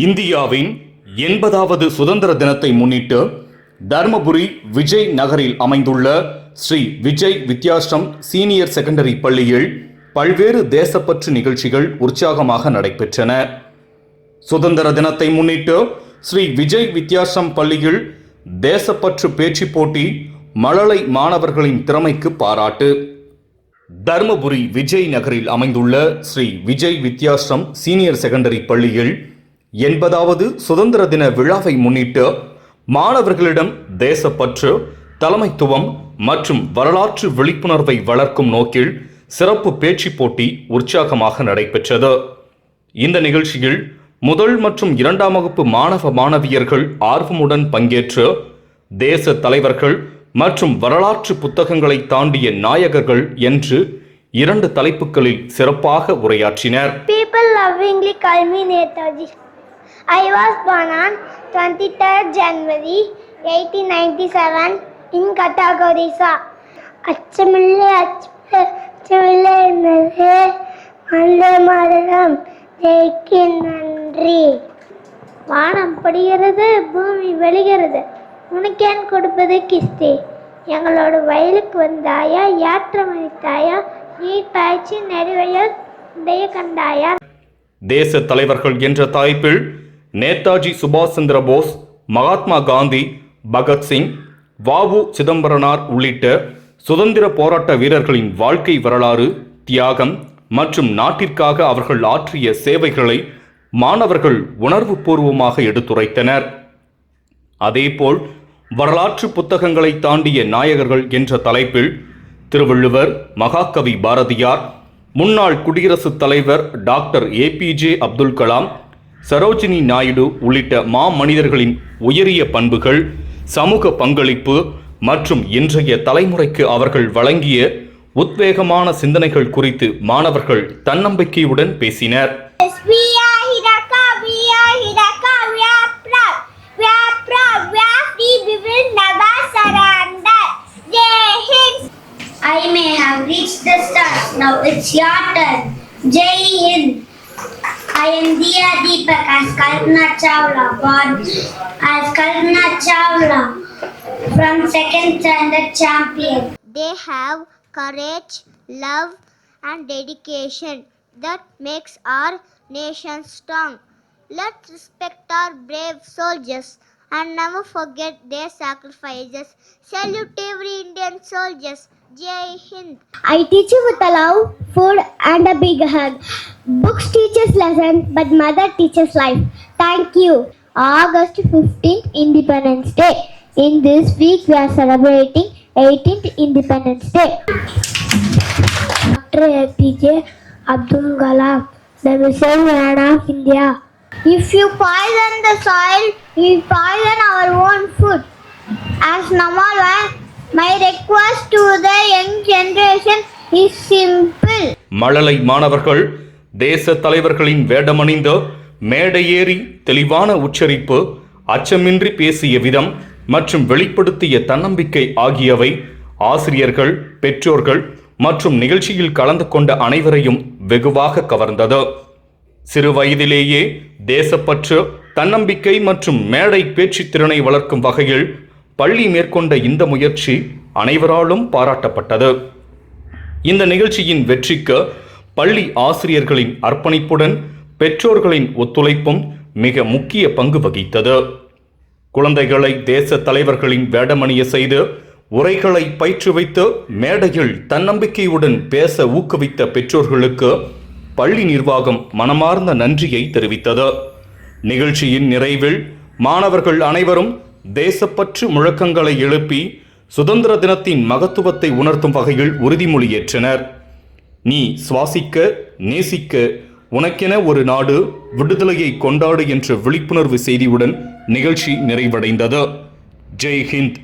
இந்தியாவின் 80வது சுதந்திர தினத்தை முன்னிட்டு தர்மபுரி விஜய் நகரில் அமைந்துள்ள ஸ்ரீ விஜய் வித்யாஷ்ரம் சீனியர் செகண்டரி பள்ளியில் பல்வேறு தேசப்பற்று நிகழ்ச்சிகள் உற்சாகமாக நடைபெற்றன. சுதந்திர தினத்தை முன்னிட்டு ஸ்ரீ விஜய் வித்யாஷ்ரம் பள்ளியில் தேசப்பற்று பேச்சு போட்டி, மழலை மாணவர்களின் திறமைக்கு பாராட்டு. தர்மபுரி விஜய் நகரில் அமைந்துள்ள ஸ்ரீ விஜய் வித்யாஷ்ரம் சீனியர் செகண்டரி பள்ளியில் 80வது சுதந்திர தின விழாவை முன்னிட்டு மாணவர்களிடம் தேசப்பற்று, தலைமைத்துவம் மற்றும் வரலாற்று விழிப்புணர்வை வளர்க்கும் நோக்கில் சிறப்பு பேச்சு போட்டி உற்சாகமாக நடைபெற்றது. இந்த நிகழ்ச்சியில் முதல் மற்றும் 2ஆம் வகுப்பு மாணவ மாணவியர்கள் ஆர்வமுடன் பங்கேற்று தேச தலைவர்கள் மற்றும் வரலாற்று புத்தகங்களை தாண்டிய நாயகர்கள் என்று 2 தலைப்புகளில் சிறப்பாக உரையாற்றினர். People lovingly call me Netaji. I was born on 23rd January 1897 in Cuttack, Odisha. அச்சமில்லை அச்சமில்லை என்னது வந்தே மாதரம் ஜெய்க்கு நன்றி. வானம் படுகிறது, பூமி வெளிகிறது, உனக்கேன் கொடுப்பது கிஸ்தி. எங்களோட வயலுக்கு வந்தாயா, யாற்றம் அளித்தாயா, நீர் பாய்ச்சி நெடுவயல் உடைய கண்டாயா. தேச தலைவர்கள் என்ற தலைப்பில் நேதாஜி சுபாஷ் சந்திர போஸ், மகாத்மா காந்தி, பகத்சிங், வ.உ. சிதம்பரனார் உள்ளிட்ட சுதந்திர போராட்ட வீரர்களின் வாழ்க்கை வரலாறு, தியாகம் மற்றும் நாட்டிற்காக அவர்கள் ஆற்றிய சேவைகளை மாணவர்கள் உணர்வு பூர்வமாக எடுத்துரைத்தனர். அதேபோல் வரலாற்று புத்தகங்களை தாண்டிய நாயகர்கள் என்ற தலைப்பில் திருவள்ளுவர், மகாகவி பாரதியார், முன்னாள் குடியரசுத் தலைவர் டாக்டர் ஏ.பி.ஜே. அப்துல் கலாம், சரோஜினி நாயுடு உள்ளிட்ட மாமனிதர்களின் உயரிய பண்புகள், சமூக பங்களிப்பு மற்றும் இன்றைய தலைமுறைக்கு அவர்கள் வழங்கிய உத்வேகமான சிந்தனைகள் குறித்து மாணவர்கள் தன்னம்பிக்கையுடன் பேசினர். I may have reached the stars, now it's your turn. Jai Hind. I am Diya Deepak as Kalpana Chawla, born as Kalpana Chawla from 2nd standard champion. They have courage, love and dedication that makes our nation strong. Let's respect our brave soldiers and never forget their sacrifices. Salute every Indian soldiers. Jai Hind. I teach you with a love, food and a big hug. Books teaches lesson, but mother teaches life. Thank you. August 15th, Independence Day. In this week, we are celebrating 18th Independence Day. Dr. APJ Abdul Kalam, the missile man of India. If you poison the soil, you poison our own food. As number one, my request to the young generation is simple. மழலை மாணவர்கள் தேச தலைவர்களின் வேடமணிந்து மேடையேறி தெளிவான உச்சரிப்பு, அச்சமின்றி பேசிய விதம் மற்றும் வெளிப்படுத்திய தன்னம்பிக்கை ஆகியவை ஆசிரியர்கள், பெற்றோர்கள் மற்றும் நிகழ்ச்சியில் கலந்து கொண்ட அனைவரையும் வெகுவாக கவர்ந்தது. சிறு வயதிலேயே தேசப்பற்று, தன்னம்பிக்கை மற்றும் மேடை பேச்சு திறனை வளர்க்கும் வகையில் பள்ளி மேற்கொண்ட இந்த முயற்சி அனைவராலும் பாராட்டப்பட்டது. இந்த நிகழ்ச்சியின் வெற்றிக்கு பள்ளி ஆசிரியர்களின் அர்ப்பணிப்புடன் பெற்றோர்களின் ஒத்துழைப்பும் மிக முக்கிய பங்கு வகித்தது. குழந்தைகளை தேச தலைவர்களின் வேடமணிய செய்து உரைகளை பயிற்றுவித்து மேடையில் தன்னம்பிக்கையுடன் பேச ஊக்குவித்த பெற்றோர்களுக்கு பள்ளி நிர்வாகம் மனமார்ந்த நன்றியை தெரிவித்தது. நிகழ்ச்சியின் நிறைவில் மாணவர்கள் அனைவரும் தேசப்பற்று முழக்கங்களை எழுப்பி சுதந்திர தினத்தின் மகத்துவத்தை உணர்த்தும் வகையில் உறுதிமொழி ஏற்றனர். நீ சுவாசிக்க, நேசிக்க, உனக்கென ஒரு நாடு, விடுதலையை கொண்டாடு என்ற விழிப்புணர்வு செய்தியுடன் நிகழ்ச்சி நிறைவடைந்தது. ஜெய் ஹிந்த்.